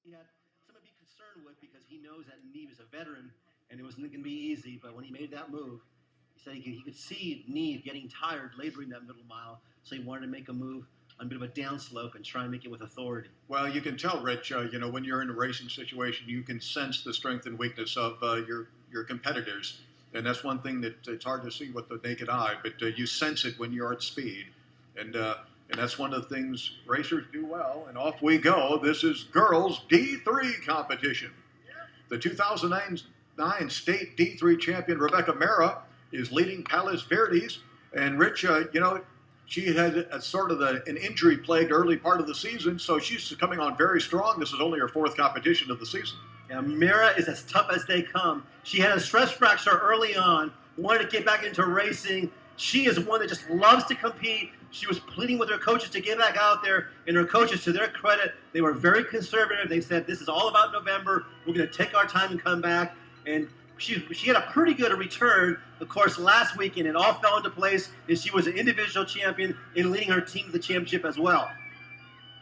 he had something to be concerned with because he knows that Neve is a veteran and it wasn't going to be easy. But when he made that move, he said he could see Neve getting tired laboring that middle mile, so he wanted to make a move on a bit of a downslope and try and make it with authority. Well, you can tell, Rich, when you're in a racing situation, you can sense the strength and weakness of your competitors. And that's one thing that it's hard to see with the naked eye, but you sense it when you're at speed. And that's one of the things racers do well. And off we go. This is girls D3 competition. The 2009 state D3 champion, Rebecca MEHRA, is leading Palos Verdes. And Rich, she had an injury-plagued early part of the season, so she's coming on very strong. This is only her fourth competition of the season. Yeah, MEHRA is as tough as they come. She had a stress fracture early on, wanted to get back into racing. She is one that just loves to compete. She was pleading with her coaches to get back out there, and her coaches, to their credit, they were very conservative. They said, this is all about November. We're going to take our time and come back. And she had a pretty good return. Of course, last weekend, it all fell into place, and she was an individual champion in leading her team to the championship as well.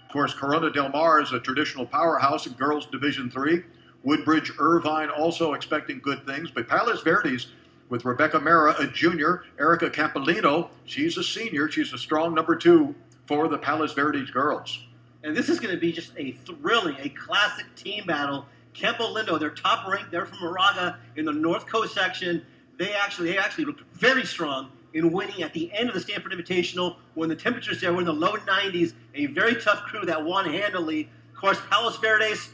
Of course, Corona Del Mar is a traditional powerhouse in girls Division III. Woodbridge Irvine also expecting good things, but Palos Verdes with Rebecca MEHRA, a junior, Erica Capolino, she's a senior. She's a strong number 2 for the Palos Verdes girls. And this is going to be just a thrilling, a classic team battle. Capolino, they're top ranked. They're from Moraga in the North Coast section. They actually looked very strong in winning at the end of the Stanford Invitational when the temperatures there were in the low 90s. A very tough crew that won handily. Of course, Palos Verdes,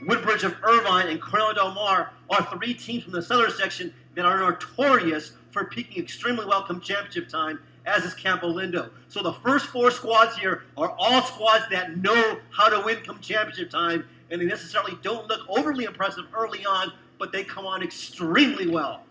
Woodbridge of Irvine, and Corona Del Mar are 3 teams from the southern section that are notorious for peaking extremely well come championship time, as is Capolino. So the first 4 squads here are all squads that know how to win come championship time, and they necessarily don't look overly impressive early on, but they come on extremely well.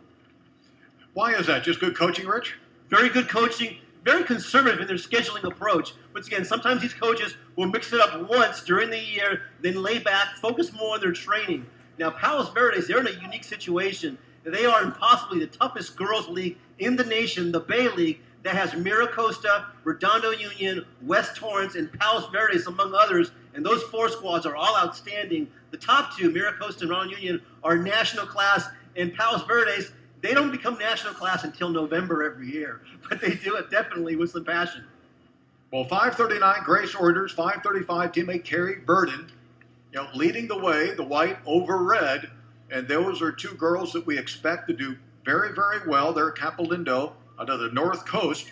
Why is that? Just good coaching, Rich? Very good coaching, very conservative in their scheduling approach. Once again, sometimes these coaches will mix it up once during the year, then lay back, focus more on their training. Now, Palos Verdes, they're in a unique situation. They are in possibly the toughest girls league in the nation, the Bay League, that has Mira Costa, Redondo Union, West Torrance, and Palos Verdes, among others. And those 4 squads are all outstanding. The top 2, Mira Costa and Redondo Union, are national class. And Palos Verdes, they don't become national class until November every year. But they do it definitely with some passion. Well, 539, Grace Orders, 535, teammate Carrie Verdon, leading the way, the white over red. And those are 2 girls that we expect to do very, very well. They're Capolino out of the North Coast.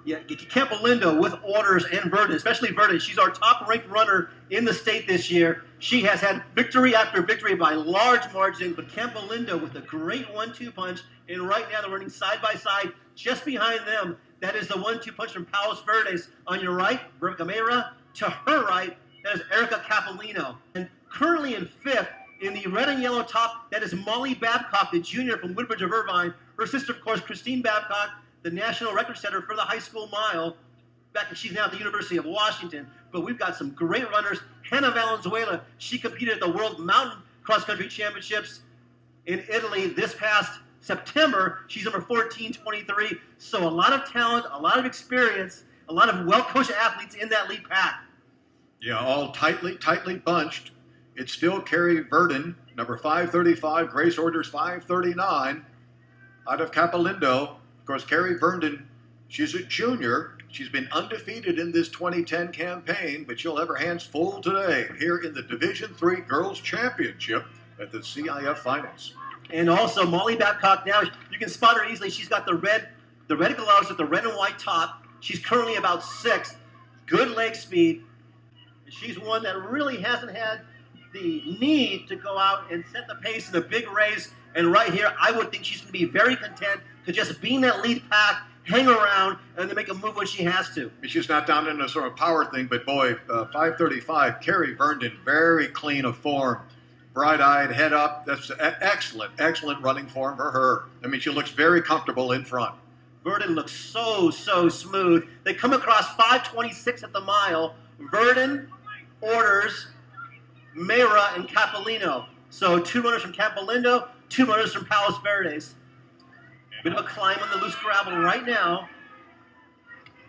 Yeah, Capolino with Orders and Verdes, especially Verdes. She's our top-ranked runner in the state this year. She has had victory after victory by large margin, but Capolino with a great 1-2 punch. And right now they're running side by side. Just behind them, that is the 1-2 punch from Palos Verdes. On your right, Rebecca MEHRA. To her right, that is Erica Capolino. And currently in 5th, in the red and yellow top, that is Molly Babcock, the junior from Woodbridge of Irvine. Her sister, of course, Christine Babcock, the national record setter for the high school mile. She's now at the University of Washington. But we've got some great runners. Hannah Valenzuela, she competed at the World Mountain Cross Country Championships in Italy this past September. She's number 1423. So a lot of talent, a lot of experience, a lot of well-coached athletes in that lead pack. Yeah, all tightly bunched. It's still Carrie Verdon, number 535, Grace Orders 539, out of Capolino. Of course, Carrie Verdon, she's a junior. She's been undefeated in this 2010 campaign, but she'll have her hands full today here in the Division III Girls Championship at the CIF Finals. And also, Molly Babcock, now you can spot her easily. She's got the red gloves with the red and white top. She's currently about 6th. Good leg speed. She's one that really hasn't had the need to go out and set the pace in a big race. And right here, I would think she's going to be very content to just be in that lead pack, hang around, and then make a move when she has to. She's not down in a sort of power thing, but boy, 535, Carrie Verdon, very clean of form. Bright-eyed, head up. That's excellent running form for her. I mean, she looks very comfortable in front. Verdon looks so smooth. They come across 5:26 at the mile. Verdon, Orders, MEHRA, and Capolino. So 2 runners from Capolino, 2 runners from Palos Verdes. Bit of a climb on the loose gravel right now.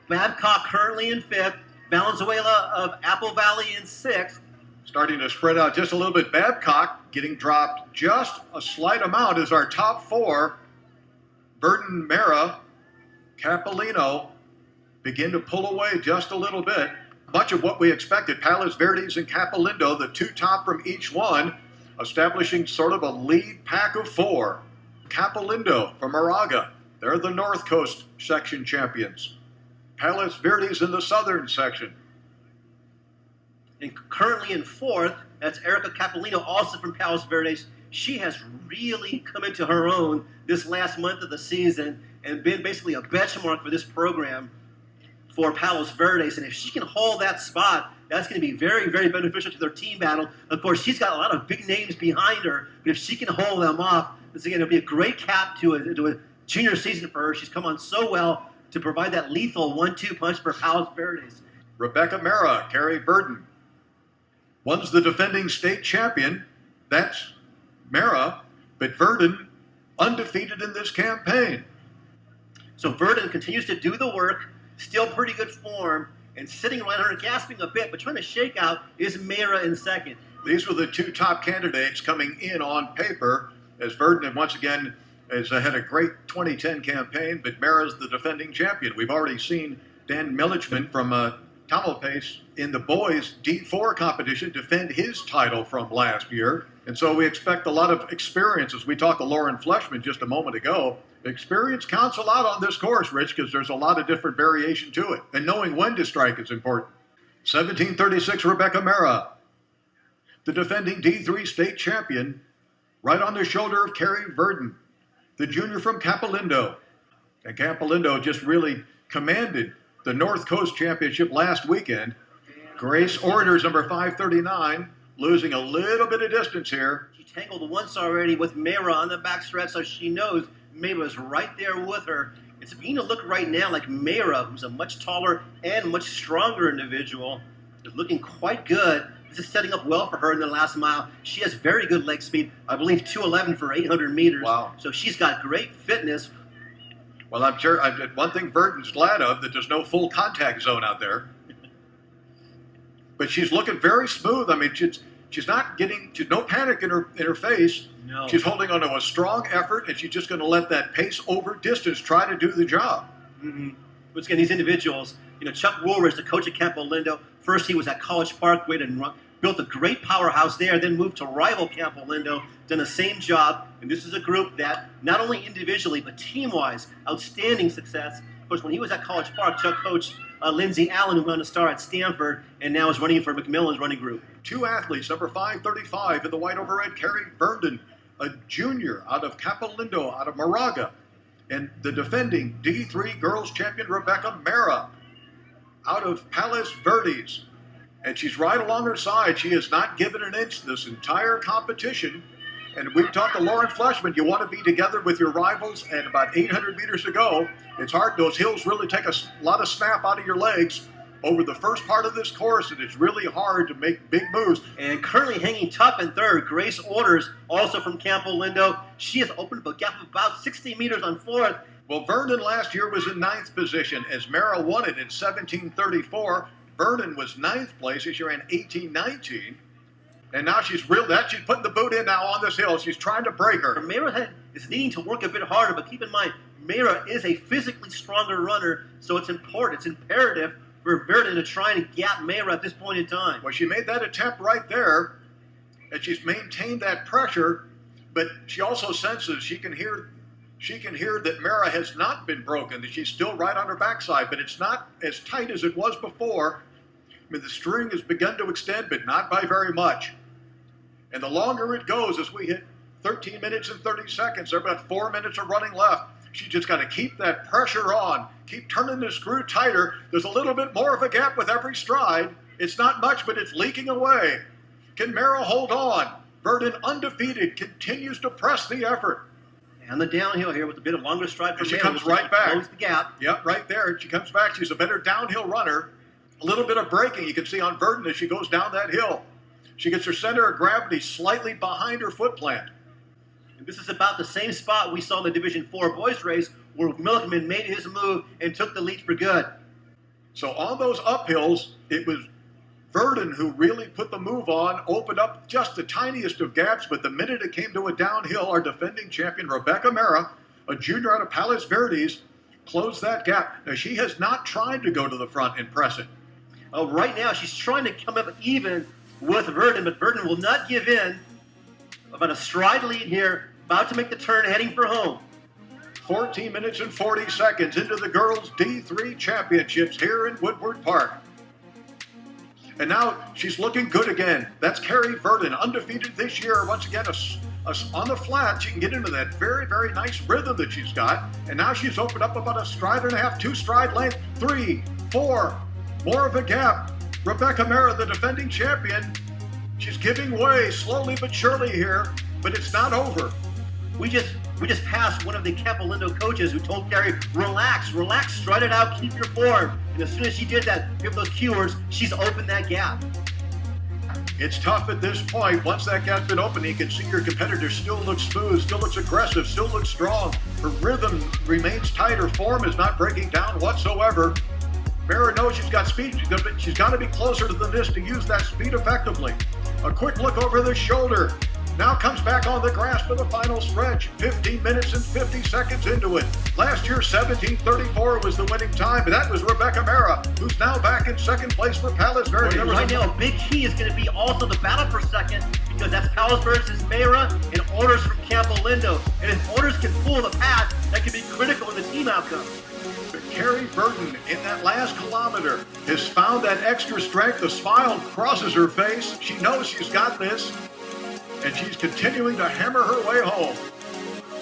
Babcock currently in 5th. Valenzuela of Apple Valley in 6th. Starting to spread out just a little bit. Babcock getting dropped just a slight amount as our top four, Verden, MEHRA, Capolino, begin to pull away just a little bit. Much of what we expected. Palos, Verdes, and Capolino, the two top from each one, establishing sort of a lead pack of four. Capolino from Moraga, they're the North Coast section champions. Palos, Verdes in the southern section. And currently in fourth, that's Erica Capolino, also from Palos Verdes. She has really come into her own this last month of the season and been basically a benchmark for this program for Palos Verdes. And if she can hold that spot, that's going to be very, very beneficial to their team battle. Of course, she's got a lot of big names behind her, but if she can hold them off, this is going to be a great cap to a junior season for her. She's come on so well to provide that lethal 1-2 punch for Palos Verdes. Rebecca MEHRA, Carrie Verden. One's the defending state champion, that's MEHRA, but Verden undefeated in this campaign. So Verden continues to do the work, still pretty good form, and sitting right on her, gasping a bit, but trying to shake out is MEHRA in second. These were the two top candidates coming in on paper, as Verden once again has had a great 2010 campaign, but MEHRA's the defending champion. We've already seen Dan Millichman from Tamalpais in the boys D4 competition defend his title from last year. And so we expect a lot of experience. As we talked to Lauren Fleshman just a moment ago, experience counts a lot on this course, Rich, because there's a lot of different variation to it. And knowing when to strike is important. 1736 Rebecca MEHRA, the defending D3 state champion, right on the shoulder of Carrie Verden, the junior from Capolino. And Capolino just really commanded the North Coast Championship last weekend. Grace Orders, number 539, losing a little bit of distance here. She tangled once already with MEHRA on the backstretch, so she knows MEHRA is right there with her. It's beginning to look right now like MEHRA, who's a much taller and much stronger individual, is looking quite good. This is setting up well for her in the last mile. She has very good leg speed, I believe 2:11 for 800 meters. Wow. So she's got great fitness. Well, I'm sure one thing Verden's glad of, that there's no full contact zone out there. But she's looking very smooth. I mean, she's not getting, no panic in her face. No. She's holding on to a strong effort, and she's just going to let that pace over distance try to do the job. Mm-hmm. Once again, these individuals, Chuck Woolridge, the coach at Capolino, first he was at College Parkway and built a great powerhouse there, then moved to rival Capolino, done the same job. And this is a group that, not only individually, but team-wise, outstanding success. Of course, when he was at College Park, Chuck coached Lindsey Allen, who won a star at Stanford, and now is running for McMillan's running group. Two athletes, number 535 in the white overhead, Carrie Verden, a junior out of Capolino, out of Moraga, and the defending D3 girls champion, Rebecca MEHRA, out of Palos Verdes. And she's right along her side. She has not given an inch this entire competition. And we've talked to Lauren Fleshman. You want to be together with your rivals at about 800 meters to go. It's hard. Those hills really take a lot of snap out of your legs over the first part of this course, and it's really hard to make big moves. And currently hanging tough in third, Grace Orders, also from Capolino. She has opened up a gap of about 60 meters on fourth. Well, Verden last year was in ninth position as MEHRA won it in 1734. Verden was ninth place. She ran 18:19. And now she's putting the boot in now on this hill. She's trying to break her. MEHRA is needing to work a bit harder, but keep in mind, MEHRA is a physically stronger runner, so it's important, it's imperative for Verden to try and gap MEHRA at this point in time. Well, she made that attempt right there, and she's maintained that pressure, but she also senses she can hear that MEHRA has not been broken, that she's still right on her backside, but it's not as tight as it was before. I mean, the string has begun to extend, but not by very much. And the longer it goes, as we hit 13 minutes and 30 seconds, there are about 4 minutes of running left. She just got to keep that pressure on, keep turning the screw tighter. There's a little bit more of a gap with every stride. It's not much, but it's leaking away. Can MEHRA hold on? Verden, undefeated, continues to press the effort. And the downhill here with a bit of longer stride for She MEHRA, comes right back. Close the gap. Yep, right there. She comes back. She's a better downhill runner. A little bit of braking you can see on Verden as she goes down that hill. She gets her center of gravity slightly behind her foot plant. And this is about the same spot we saw in the Division 4 boys race where Milkman made his move and took the lead for good. So on those uphills, it was Verden, who really put the move on, opened up just the tiniest of gaps, but the minute it came to a downhill, our defending champion, Rebecca MEHRA, a junior out of Palos Verdes, closed that gap. Now, she has not tried to go to the front and press it. Right now, she's trying to come up even with Verden, but Verden will not give in. About a stride lead here, about to make the turn, heading for home. 14 minutes and 40 seconds into the girls' D3 championships here in Woodward Park. And now she's looking good again. That's Carrie Verden, undefeated this year. Once again, on the flat, she can get into that very, very nice rhythm that she's got. And now she's opened up about a stride and a half, 2-stride length, 3, 4, more of a gap. Rebecca MEHRA, the defending champion, she's giving way slowly but surely here, but it's not over. We just passed one of the Capolindo coaches who told Carrie, relax, stride it out, keep your form. And as soon as she did that, give those cue words, she's opened that gap. It's tough at this point. Once that gap's been open, you can see your competitor still looks smooth, still looks aggressive, still looks strong. Her rhythm remains tight. Her form is not breaking down whatsoever. MEHRA knows she's got speed, but she's got to be closer than this to use that speed effectively. A quick look over the shoulder. Now comes back on the grass for the final stretch. 15 minutes and 50 seconds into it. Last year, 17:34 was the winning time, but that was Rebecca MEHRA, who's now back in second place for Palos Verdes. Right now, a big key is going to be also the battle for second, because that's Palos Verdes' MEHRA and orders from Capolindo. And if orders can pull the pass, that can be critical in the team outcome. But Carrie Verden, in that last kilometer, has found that extra strength. The smile crosses her face. She knows she's got this. And she's continuing to hammer her way home.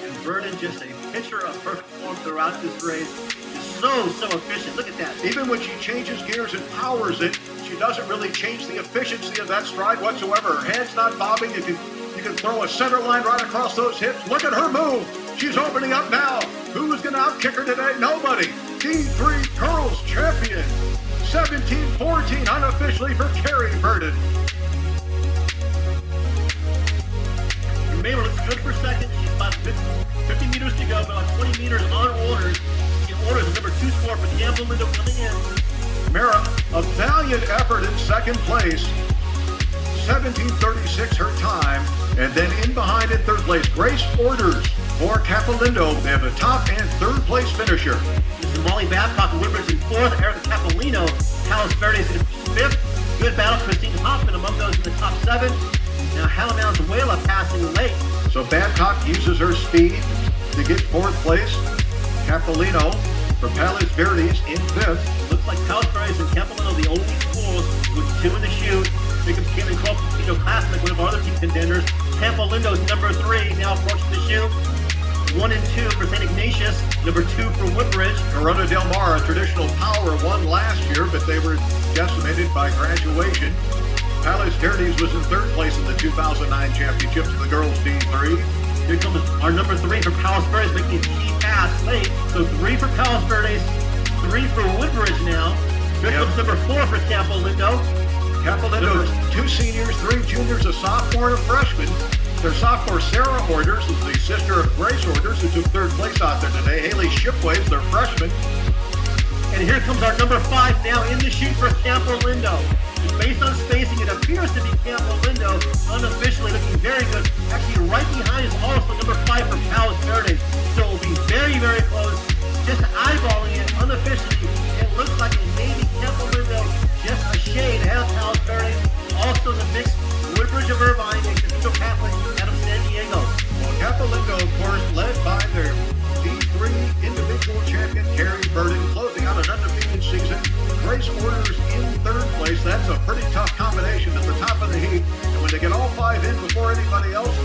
And Verden, just a picture of her form throughout this race, is so efficient. Look at that. Even when she changes gears and powers it, she doesn't really change the efficiency of that stride whatsoever. Her head's not bobbing. You can throw a center line right across those hips. Look at her move. She's opening up now. Who's going to outkick her today? Nobody. D3 Girls Champion. 17-14 unofficially for Carrie Verden. MEHRA looks good for second. She's about 50 meters to go, about 20 meters on orders. In orders, the number 2 score for Capolindo coming in. MEHRA, a valiant effort in second place. 17:36 her time. And then in behind in third place, Grace Orders for Capolindo. They have a top and third place finisher. This is Molly Babcock and Woodbridge in fourth. Erica Capolino, Palos Verdes in fifth. Good battle, Christine Hoffman among those in the top 7. Now Halamal's Wela passing late. So Babcock uses her speed to get fourth place. Capolino for Palos Verdes in fifth. Looks like Palos Verdes and Capolino the only schools with 2 in the chute. Here comes Caitlin Cole from Tito Classic, one of our other team contenders. Capolindo's number 3 now approaching the chute. 1 and 2 for St. Ignatius, number 2 for Woodbridge. Corona Del Mar, a traditional power, won last year, but they were decimated by graduation. Palos Verdes was in third place in the 2009 championships in the girls D3. Here comes our number 3 for Palos Verdes, making a key pass late. So 3 for Palos Verdes, 3 for Woodbridge now. Here comes number 4 for Capolindo. Capolindo, 2 seniors, 3 juniors, a sophomore and a freshman. Their sophomore, SARA Orders, is the sister of Grace Orders, who took third place out there today. Haley SHIPWAY is their freshman. And here comes our number 5 now in the chute for Capolindo. Based on spacing, it appears to be Capolindo, unofficially looking very good. Actually, right behind is also number 5 for Palos Verdes. So it will be very, very close. Just eyeballing it unofficially, it looks like it may be Capolindo, just a shade ahead of Palos Verdes. Also in the mix, Woodbridge of Irvine and Cathedral Catholic out of San Diego. Well, Capolindo, of course, led by their D3 individual champion, Carrie Verden, closing out an undefeated season. Grace Orders in third place. That's a pretty tough combination at the top of the heat. And when they get all 5 in before anybody else,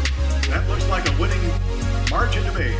that looks like a winning margin to me.